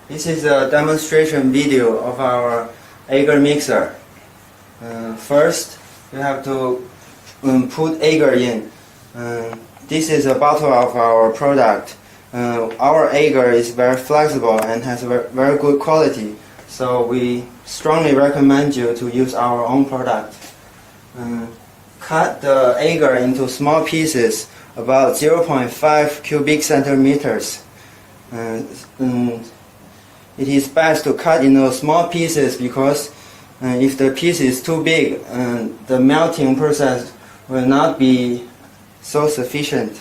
This is a demonstration video of our Agar mixer. First, you have to put Agar in. This is a bottle of our product. Our Agar is very flexible and has very good quality, so we strongly recommend you to use our own product. Cut the Agar into small pieces, about 0.5 cubic centimeters. It is best to cut into small pieces because if the piece is too big, the melting process will not be so sufficient.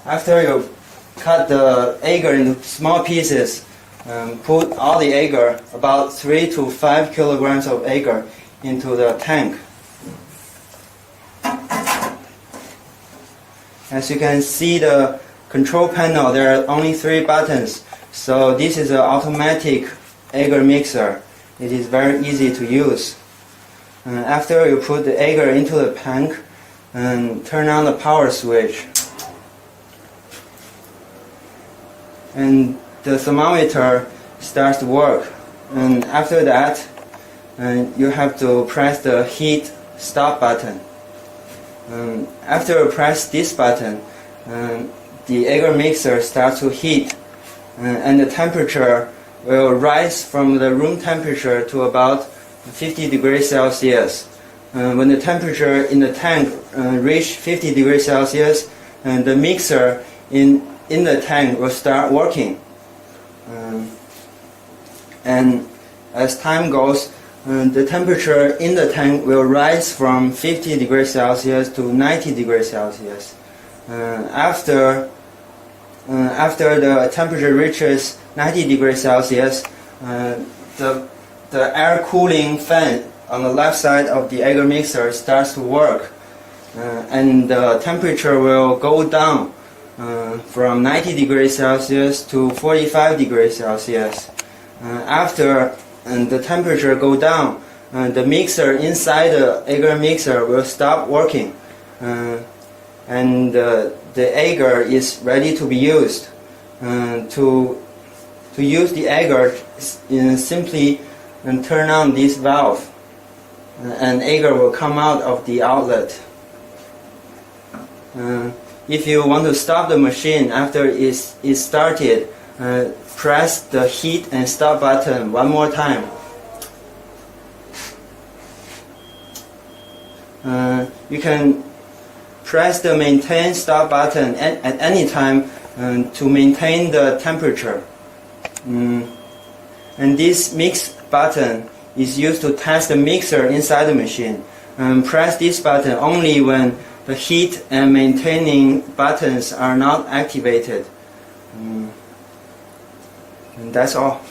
After you cut the agar into small pieces, put all the agar, about 3 to 5 kilograms of agar, into the tank. As you can see the control panel, there are only 3 buttons. So this is an automatic agar mixer. It is very easy to use. After you put the agar into the tank, turn on the power switch. And the thermometer starts to work. And after that, you have to press the heat stop button. After you press this button, the agar mixer starts to heat, and the temperature will rise from the room temperature to about 50 degrees Celsius. When the temperature in the tank reach 50 degrees Celsius, the mixer in the tank will start working. And as time goes, the temperature in the tank will rise from 50 degrees Celsius to 90 degrees Celsius. After the temperature reaches 90 degrees Celsius, the air cooling fan on the left side of the agar mixer starts to work, and the temperature will go down from 90 degrees Celsius to 45 degrees Celsius. After the temperature go down, the mixer inside the agar mixer will stop working, and the agar is ready to be used. To use the agar, simply turn on this valve, and agar will come out of the outlet. If you want to stop the machine after it's started, press the heat and stop button one more time. You can press the maintain stop button at any time to maintain the temperature. And this mix button is used to test the mixer inside the machine. Press this button only when the heat and maintaining buttons are not activated. And that's all.